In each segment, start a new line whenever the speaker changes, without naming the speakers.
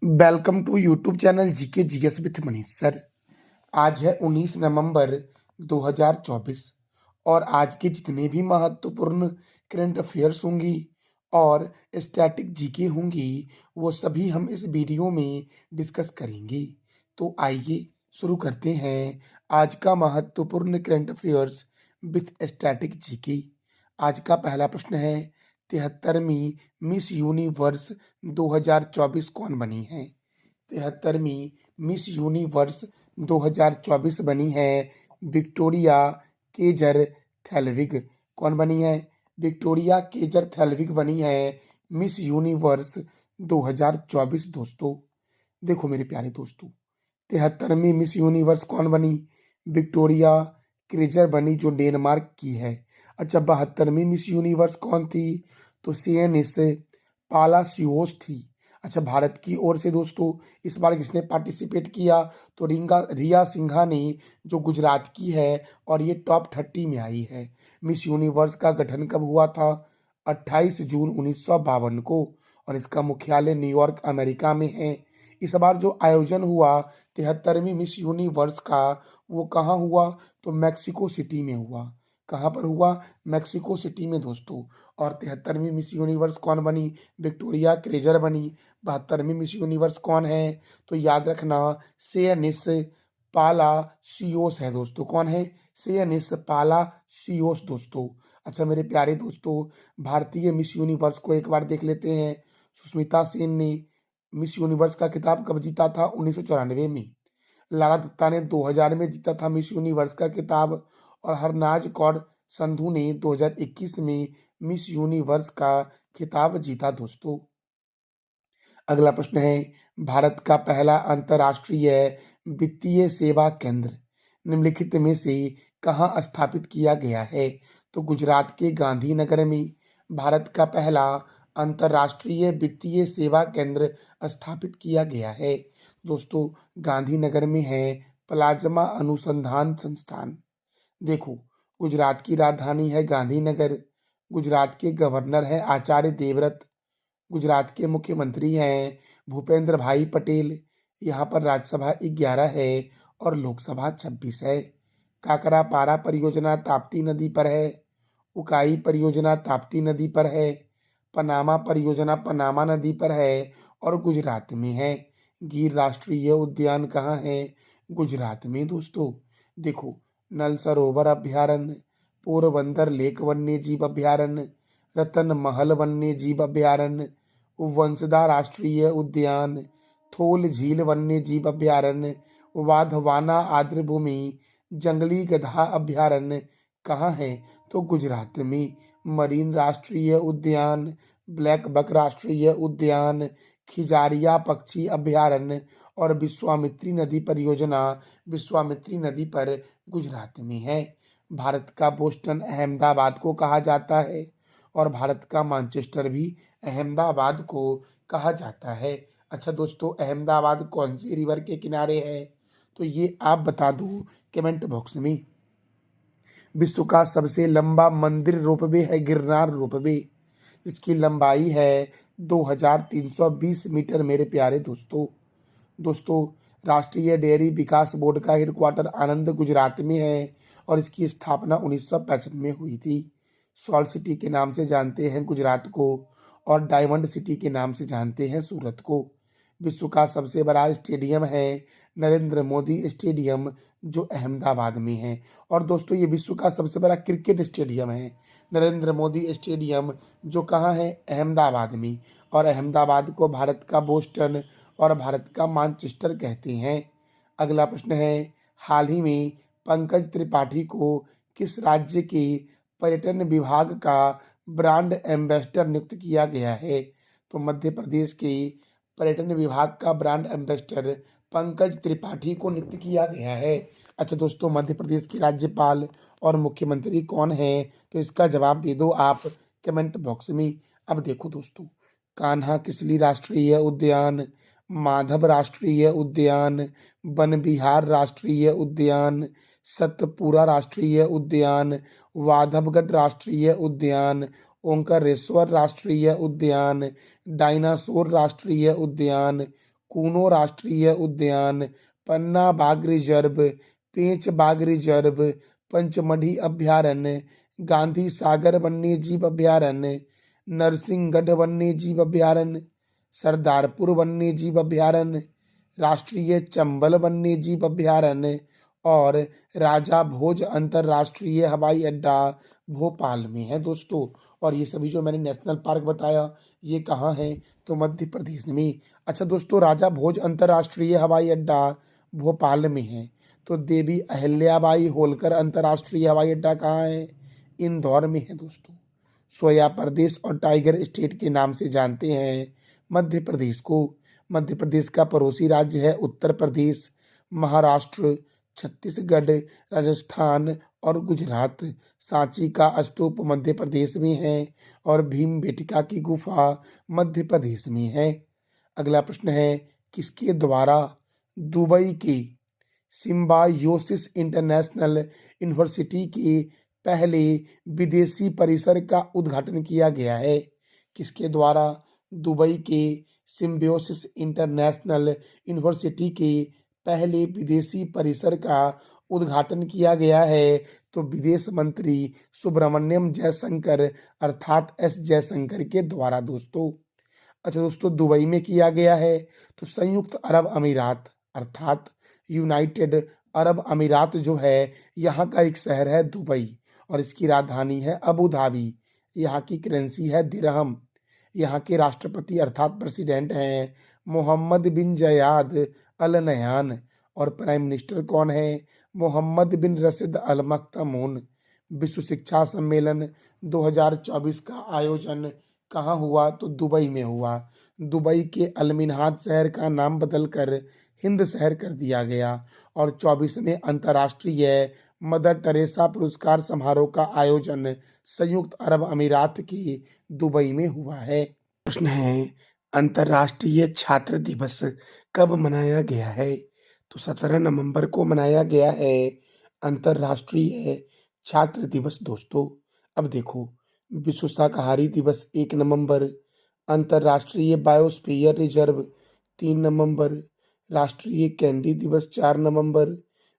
Welcome to YouTube channel GK GS with Manish sir. आज है 19 नवंबर 2024 और आज के जितने भी महत्वपूर्ण करंट अफेयर्स होंगी और स्टैटिक जीके होंगी वो सभी हम इस वीडियो में डिस्कस करेंगे। तो आइए शुरू करते हैं आज का महत्वपूर्ण current affairs with static GK. आज का पहला प्रश्न है 73वीं मिस यूनिवर्स 2024 कौन बनी है। 73वीं मिस यूनिवर्स 2024 बनी है विक्टोरिया केजर थेल्विग। कौन बनी है? विक्टोरिया केजर थेल्विग बनी है मिस यूनिवर्स 2024 दोस्तों। देखो मेरे प्यारे दोस्तों, 73वीं मिस यूनिवर्स कौन बनी? विक्टोरिया क्रेजर बनी जो डेनमार्क की है। अच्छा, 72वीं मिस यूनिवर्स कौन थी? तो सीएनएस पालासियोस थी। अच्छा, भारत की ओर से दोस्तों इस बार किसने पार्टिसिपेट किया? तो रिया सिंघा ने, जो गुजरात की है और ये टॉप 30 में आई है। मिस यूनिवर्स का गठन कब हुआ था? 28 जून 1952 को और इसका मुख्यालय न्यूयॉर्क अमेरिका में है। इस बार जो आयोजन हुआ 73वीं मिस यूनिवर्स का, वो कहाँ हुआ? तो मैक्सिको सिटी में हुआ। कहाँ पर हुआ? मैक्सिको सिटी में दोस्तों। और 73वीं मिस यूनिवर्स कौन बनी? विक्टोरिया क्रेजर बनी। 72वीं मिस यूनिवर्स कौन है? तो याद रखना सेयनिस पाला सियोस है दोस्तों। कौन है? सेयनिस पाला सियोस दोस्तों। अच्छा मेरे प्यारे दोस्तों, भारतीय मिस यूनिवर्स को एक बार देख लेते हैं। सुष्मिता सेन ने मिस यूनिवर्स का खिताब कब जीता था? 1994 में। लारा दत्ता ने 2000 में जीता था मिस यूनिवर्स का खिताब और हरनाज कौर संधू ने 2021 में मिस यूनिवर्स का खिताब जीता दोस्तों। अगला प्रश्न है भारत का पहला अंतर्राष्ट्रीय वित्तीय सेवा केंद्र निम्नलिखित में से कहाँ स्थापित किया गया है? तो गुजरात के गांधीनगर में भारत का पहला अंतर्राष्ट्रीय वित्तीय सेवा केंद्र स्थापित किया गया है दोस्तों। गांधीनगर में है प्लाज्मा अनुसंधान संस्थान। देखो, गुजरात की राजधानी है गांधीनगर। गुजरात के गवर्नर है आचार्य देवव्रत। गुजरात के मुख्यमंत्री हैं भूपेंद्र भाई पटेल। यहाँ पर राज्यसभा 11 है और लोकसभा 26 है। काकरापारा परियोजना ताप्ती नदी पर है। उकाई परियोजना ताप्ती नदी पर है। पनामा परियोजना पनामा नदी पर है और गुजरात में है। गिर राष्ट्रीय उद्यान कहाँ है? गुजरात में दोस्तों। देखो, नल सरोवर अभ्यारण्य, पोरबंदर लेक वन्य जीव अभ्यारण्य, रतन महल वन्य जीव अभ्यारण्य, वंसदा राष्ट्रीय उद्यान, थोल झील वन्य जीव अभ्यारण्य, वाधवाना आर्द्र भूमि, जंगली गधा अभ्यारण्य कहाँ है? तो गुजरात में। मरीन राष्ट्रीय उद्यान, ब्लैक बक राष्ट्रीय उद्यान, खिजारिया पक्षी अभ्यारण्य और विश्वामित्री नदी परियोजना विश्वामित्री नदी पर गुजरात में है। भारत का बोस्टन अहमदाबाद को कहा जाता है और भारत का मैनचेस्टर भी अहमदाबाद को कहा जाता है। अच्छा दोस्तों, अहमदाबाद कौन सी रिवर के किनारे है? तो ये आप बता दो कमेंट बॉक्स में। विश्व का सबसे लंबा मंदिर रोपवे है गिरनार रोपवे, जिसकी लंबाई है 2320 मीटर मेरे प्यारे दोस्तों। दोस्तों, राष्ट्रीय डेयरी विकास बोर्ड का हेडक्वार्टर आनंद गुजरात में है और इसकी स्थापना 1965 में हुई थी। सॉल्ट सिटी के नाम से जानते हैं गुजरात को और डायमंड सिटी के नाम से जानते हैं सूरत को। विश्व का सबसे बड़ा स्टेडियम है नरेंद्र मोदी स्टेडियम, जो अहमदाबाद में है। और दोस्तों, ये विश्व का सबसे बड़ा क्रिकेट स्टेडियम है नरेंद्र मोदी स्टेडियम, जो कहाँ है? अहमदाबाद में। और अहमदाबाद को भारत का बोस्टन और भारत का मैनचेस्टर कहते हैं। अगला प्रश्न है हाल ही में पंकज त्रिपाठी को किस राज्य के पर्यटन विभाग का ब्रांड एम्बेसडर नियुक्त किया गया है? तो मध्य प्रदेश के पर्यटन विभाग का ब्रांड एम्बेसडर पंकज त्रिपाठी को नियुक्त किया गया है। अच्छा दोस्तों, मध्य प्रदेश के राज्यपाल और मुख्यमंत्री कौन है? तो इसका जवाब दे दो आप कमेंट बॉक्स में। अब देखो दोस्तों, कान्हा किसली राष्ट्रीय उद्यान, माधव राष्ट्रीय उद्यान, वन विहार राष्ट्रीय उद्यान, सतपुरा राष्ट्रीय उद्यान, वाधवगढ़ राष्ट्रीय उद्यान, ओंकारेश्वर राष्ट्रीय उद्यान, डायनासोर राष्ट्रीय उद्यान कूनो राष्ट्रीय उद्यान, पन्ना बाघ रिजर्व, पेंच बाघ रिजर्व, पंचमढ़ी अभयारण्य, गांधी सागर वन्य जीव अभयारण्य, नरसिंहगढ़ वन्य जीव अभयारण्य, सरदारपुर वन्य जीव अभयारण्य, राष्ट्रीय चंबल वन्य जीव अभयारण्य और राजा भोज अंतरराष्ट्रीय हवाई अड्डा भोपाल में है दोस्तों। और ये सभी जो मैंने नेशनल पार्क बताया ये कहाँ है, तो मध्य प्रदेश में। अच्छा दोस्तों, राजा भोज अंतरराष्ट्रीय हवाई अड्डा भोपाल में है। तो देवी अहिल्याबाई होलकर अंतरराष्ट्रीय हवाई अड्डा कहाँ है, इंदौर में है दोस्तों। सोया प्रदेश और टाइगर स्टेट के नाम से जानते हैं मध्य प्रदेश को। मध्य प्रदेश का पड़ोसी राज्य है उत्तर प्रदेश, महाराष्ट्र, छत्तीसगढ़, राजस्थान और गुजरात। सांची का स्तूप मध्य प्रदेश में है और भीमबेटका की गुफा मध्य प्रदेश में है। अगला प्रश्न है, किसके द्वारा दुबई के सिम्बायोसिस इंटरनेशनल यूनिवर्सिटी के पहले विदेशी परिसर का उद्घाटन किया गया है? किसके द्वारा दुबई के सिम्बायोसिस इंटरनेशनल यूनिवर्सिटी के पहले विदेशी परिसर का उद्घाटन किया गया है? तो विदेश मंत्री सुब्रमण्यम जयशंकर अर्थात एस जयशंकर के द्वारा दोस्तों। अच्छा दोस्तों, दुबई में किया गया है तो संयुक्त अरब अमीरात अर्थात यूनाइटेड अरब अमीरात जो है यहाँ का एक शहर है दुबई और इसकी राजधानी है अबू धाबी। यहाँ की करेंसी है दिरहम। यहाँ के राष्ट्रपति अर्थात प्रेसिडेंट हैं मोहम्मद बिन जयाद अल नह्यान और प्राइम मिनिस्टर कौन है, मोहम्मद बिन रशीद अल मख्तूम। विश्व शिक्षा सम्मेलन 2024 का आयोजन कहाँ हुआ, तो दुबई में हुआ। दुबई के अलमिनहाद शहर का नाम बदलकर हिंद शहर कर दिया गया और 24वें अंतर्राष्ट्रीय मदर टेरेसा पुरस्कार समारोह का आयोजन संयुक्त अरब अमीरात के दुबई में हुआ है। प्रश्न है, अंतर्राष्ट्रीय छात्र दिवस कब मनाया गया है? तो 17 नवंबर को मनाया गया है अंतर्राष्ट्रीय छात्र दिवस दोस्तों। अब देखो, विश्व शाकाहारी दिवस 1 नवंबर, अंतर्राष्ट्रीय बायोस्फीयर रिजर्व 3 नवंबर, राष्ट्रीय कैंडी दिवस 4 नवंबर,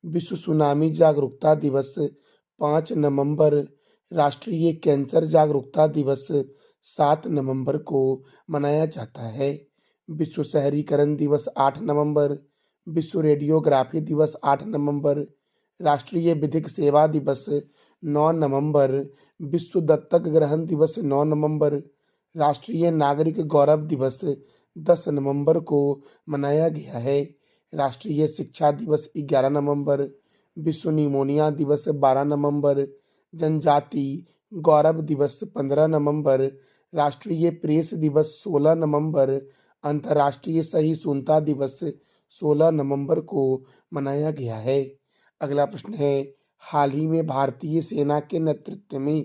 विश्व सुनामी जागरूकता दिवस 5 नवंबर, राष्ट्रीय कैंसर जागरूकता दिवस 7 नवंबर को मनाया जाता है। विश्व शहरीकरण दिवस 8 नवंबर, विश्व रेडियोग्राफी दिवस 8 नवंबर, राष्ट्रीय विधिक सेवा दिवस 9 नवंबर, विश्व दत्तक ग्रहण दिवस 9 नवंबर, राष्ट्रीय नागरिक गौरव दिवस 10 नवंबर को मनाया गया है। राष्ट्रीय शिक्षा दिवस 11 नवंबर, विश्व निमोनिया दिवस 12 नवंबर, जनजाति गौरव दिवस 15 नवंबर, राष्ट्रीय प्रेस दिवस 16 नवंबर, अंतर्राष्ट्रीय सहिष्णुता दिवस 16 नवंबर को मनाया गया है। अगला प्रश्न है, हाल ही में भारतीय सेना के नेतृत्व में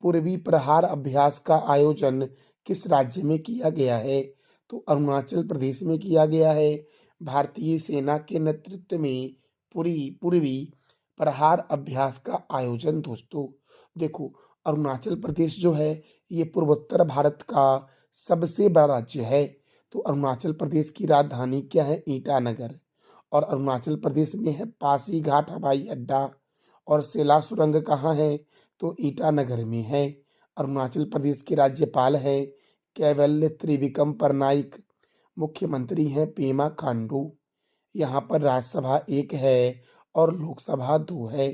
पूर्वी प्रहार अभ्यास का आयोजन किस राज्य में किया गया है? तो अरुणाचल प्रदेश में किया गया है। भारतीय सेना के नेतृत्व में पूर्वी प्रहार अभ्यास का आयोजन दोस्तों। देखो, अरुणाचल प्रदेश जो है ये पूर्वोत्तर भारत का सबसे बड़ा राज्य है। तो अरुणाचल प्रदेश की राजधानी क्या है, ईटानगर। और अरुणाचल प्रदेश में है पासीघाट हवाई अड्डा और सेला सुरंग कहाँ है, तो ईटानगर में है। अरुणाचल प्रदेश के राज्यपाल हैं कैवल्य त्रिविक्रम परनाइक, मुख्यमंत्री हैं पेमा खांडू। यहाँ पर राज्यसभा 1 है और लोकसभा 2 है।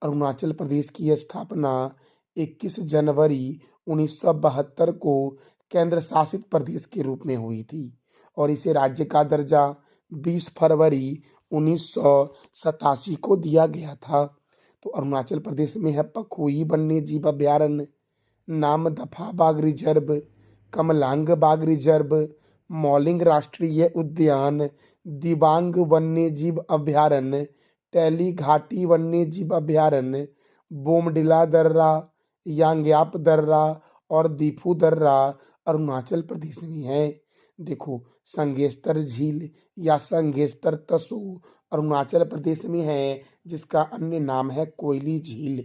अरुणाचल प्रदेश की स्थापना 21 जनवरी 1972 को केंद्र शासित प्रदेश के रूप में हुई थी और इसे राज्य का दर्जा 20 फरवरी 1987 को दिया गया था। तो अरुणाचल प्रदेश में है पखोई वन्य जीव अभयारण्य, नामदफा बाघ रिजर्व, कमलांग बाघ रिजर्व, मौलिंग राष्ट्रीय उद्यान, दिबांग वन्य जीव अभयारण्य, टैली घाटी वन्य जीव अभयारण्य, बोमडिला दर्रा, यांग्याप दर्रा और दीफू दर्रा अरुणाचल प्रदेश में है। देखो, संगेस्तर झील या संगेस्तर तसो अरुणाचल प्रदेश में है, जिसका अन्य नाम है कोयली झील।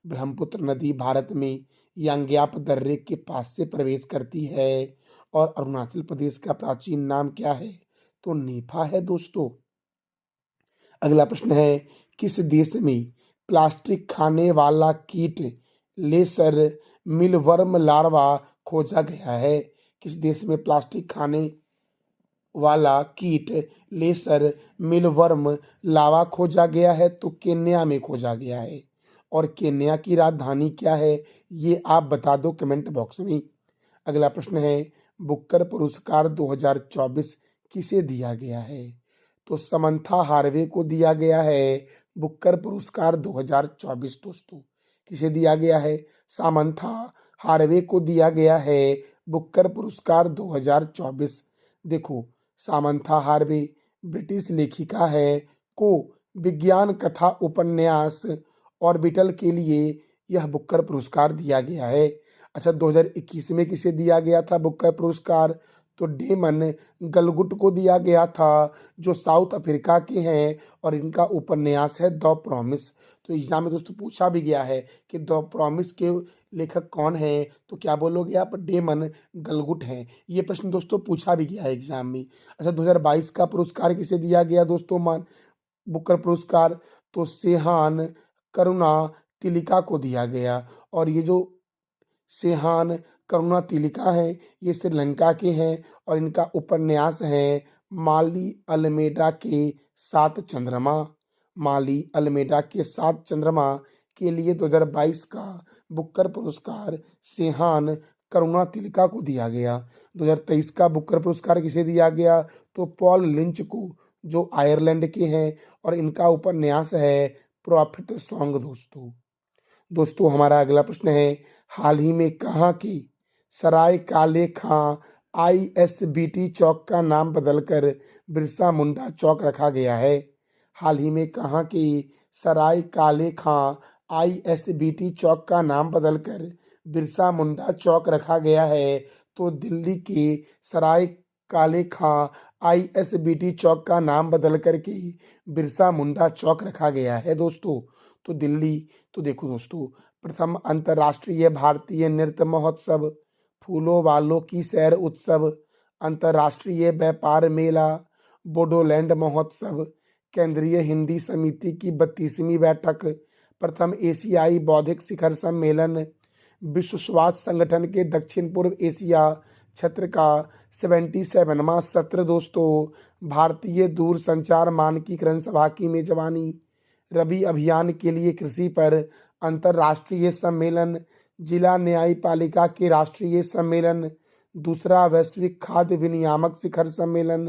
ब्रह्मपुत्र नदी भारत में यांग्याप दर्रे के पास से प्रवेश करती है और अरुणाचल प्रदेश का प्राचीन नाम क्या है, तो नेफा है दोस्तों। अगला प्रश्न है, किस देश में प्लास्टिक खाने वाला कीट लेसर मिलवर्म लार्वा खोजा गया है? किस देश में प्लास्टिक खाने वाला कीट लेसर मिलवर्म लावा खोजा गया है? तो केन्या में खोजा गया है। और केन्या की राजधानी क्या है, ये आप बता दो कमेंट बॉक्स में। अगला प्रश्न है, बुकर पुरस्कार 2024 किसे दिया गया है? तो समंथा हार्वे को दिया गया है बुकर पुरस्कार 2024 दोस्तों। किसे दिया गया है? सामंथा हार्वे को दिया गया है बुकर पुरस्कार 2024। देखो, सामंथा हार्वे ब्रिटिश लेखिका है, को विज्ञान कथा उपन्यास ऑर्बिटल के लिए यह बुकर पुरस्कार दिया गया है। अच्छा, 2021 में किसे दिया गया था बुकर पुरस्कार? तो डेमन गलगुट को दिया गया था, जो साउथ अफ्रीका के हैं, और इनका उपन्यास है द प्रॉमिस। तो एग्जाम में दोस्तों पूछा भी गया है कि द प्रॉमिस के लेखक कौन है? तो क्या बोलोगे आप? डेमन गलगुट हैं। ये प्रश्न दोस्तों पूछा भी गया है एग्जाम में। अच्छा, 2022 का पुरस्कार किसे दिया गया दोस्तों बुकर पुरस्कार? तो सेहान करुणा तिलिका को दिया गया। और ये जो सेहान करुणा तिलिका है, ये श्रीलंका के हैं, और इनका उपन्यास है माली अल्मेडा के 7 चंद्रमा। माली अल्मेडा के 7 चंद्रमा के लिए 2022 का बुकर पुरस्कार सेहान करुणा तिलिका को दिया गया। 2023 का बुकर पुरस्कार किसे दिया गया? तो पॉल लिंच को, जो आयरलैंड के हैं, और इनका उपन्यास है प्रॉफिट सॉन्ग दोस्तों हमारा अगला प्रश्न है, हाल ही में कहाँ की सराय काले खां ISBT चौक का नाम बदलकर बिरसा मुंडा चौक रखा गया है? हाल ही में कहाँ की सराय काले खां ISBT चौक का नाम बदलकर बिरसा मुंडा चौक रखा गया है? तो दिल्ली के सराय काले खां ISBT चौक का नाम बदल करके बिरसा मुंडा चौक रखा गया है दोस्तों। तो दिल्ली, तो देखो दोस्तों, प्रथम अंतर्राष्ट्रीय भारतीय नृत्य महोत्सव, फूलों वालों की सैर उत्सव, अंतर्राष्ट्रीय व्यापार मेला, बोडोलैंड महोत्सव, केंद्रीय हिंदी समिति की 32वीं बैठक, प्रथम एशियाई बौद्धिक शिखर सम्मेलन, विश्व स्वास्थ्य संगठन के दक्षिण पूर्व एशिया क्षेत्र का 77वां सत्र दोस्तों, भारतीय दूरसंचार मानकीकरण सभा की मेजबानी, रबी अभियान के लिए कृषि पर अंतर्राष्ट्रीय सम्मेलन, जिला न्यायपालिका के राष्ट्रीय सम्मेलन, दूसरा वैश्विक खाद्य विनियामक शिखर सम्मेलन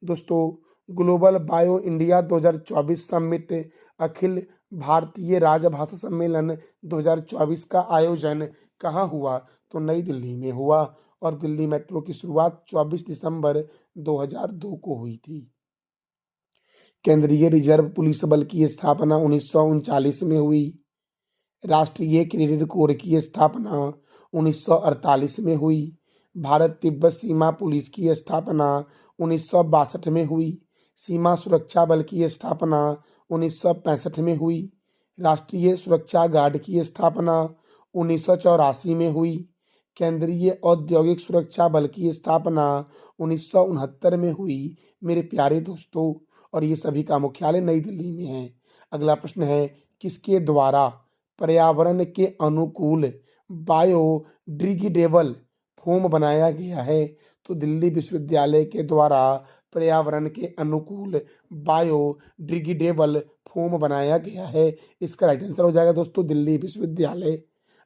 दोस्तों, global bio India 2024 summit, Akhil Bharatiya राजभाषा सम्मेलन 2024 का आयोजन कहाँ हुआ? तो नई दिल्ली में हुआ। और दिल्ली मेट्रो की शुरुआत 24 दिसंबर 2002 को हुई थी। केंद्रीय रिजर्व पुलिस बल की स्थापना 1939 में हुई। राष्ट्रीय क्रेडिट कोर की स्थापना 1948 में हुई। भारत तिब्बत सीमा पुलिस की स्थापना 1962 में हुई। सीमा सुरक्षा बल की स्थापना 1965 में हुई। राष्ट्रीय सुरक्षा गार्ड की स्थापना 1984 में हुई। केंद्रीय औद्योगिक सुरक्षा बल की स्थापना 1969 में हुई मेरे प्यारे दोस्तों, और ये सभी का मुख्यालय नई दिल्ली में है। अगला प्रश्न है, किसके द्वारा पर्यावरण के अनुकूल बायोडिग्रेडेबल फोम बनाया गया है? तो दिल्ली विश्वविद्यालय के द्वारा पर्यावरण के अनुकूल बायोडिग्रेडेबल फोम बनाया गया है। इसका राइट आंसर हो जाएगा दोस्तों दिल्ली विश्वविद्यालय।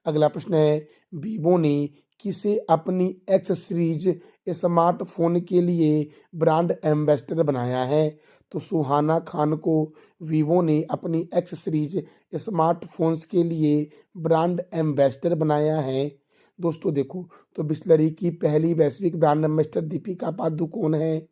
अगला प्रश्न है, वीवो ने किसे अपनी एक्स सीरीज स्मार्टफोन के लिए ब्रांड एम्बेसडर बनाया है? तो सुहाना खान को वीवो ने अपनी एक्स सीरीज स्मार्टफोन्स के लिए ब्रांड एम्बेसडर बनाया है दोस्तों। देखो, तो बिस्लरी की पहली वैश्विक ब्रांड एम्बेसडर दीपिका पादुकोण है।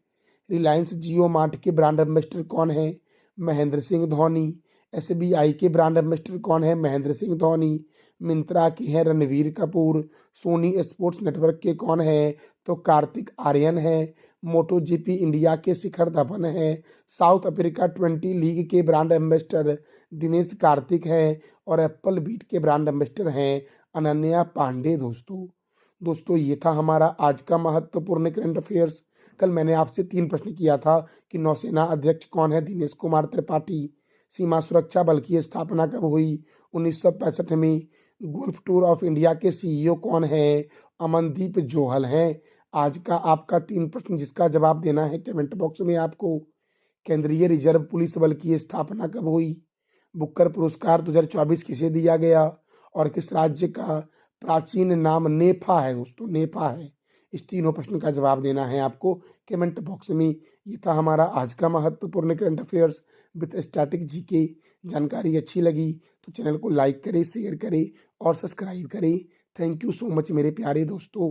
रिलायंस जियो मार्ट के ब्रांड एम्बेसडर कौन है? महेंद्र सिंह धोनी। SBI के ब्रांड एम्बेसडर कौन है? महेंद्र सिंह धोनी। मिंत्रा के हैं रणवीर कपूर। सोनी स्पोर्ट्स नेटवर्क के कौन है? तो कार्तिक आर्यन है। मोटो जीपी इंडिया के शिखर धवन है। साउथ अफ्रीका 20 लीग के ब्रांड एम्बेसडर दिनेश कार्तिक हैं। और एप्पल बीट के ब्रांड एम्बेसडर हैं अनन्या पांडे दोस्तों। ये था हमारा आज का महत्वपूर्ण करंट अफेयर्स। कल मैंने आपसे 3 प्रश्न किया था कि नौसेना अध्यक्ष कौन है? दिनेश कुमार त्रिपाठी। सीमा सुरक्षा बल की स्थापना कब हुई? 1965 में। गोल्फ टूर ऑफ इंडिया के सीईओ कौन है? अमनदीप जोहल हैं। आज का आपका 3 प्रश्न जिसका जवाब देना है कमेंट बॉक्स में आपको। केंद्रीय रिजर्व पुलिस बल की स्थापना कब हुई? बुकर पुरस्कार 2024 किसे दिया गया? और किस राज्य का प्राचीन नाम नेफा है? दोस्तों नेफा है। इस तीनों प्रश्न का जवाब देना है आपको कमेंट बॉक्स में। ये था हमारा आज का महत्वपूर्ण current affairs with static GK. जानकारी अच्छी लगी तो चैनल को लाइक करें, शेयर करें और सब्सक्राइब करें। थैंक यू सो मच मेरे प्यारे दोस्तों।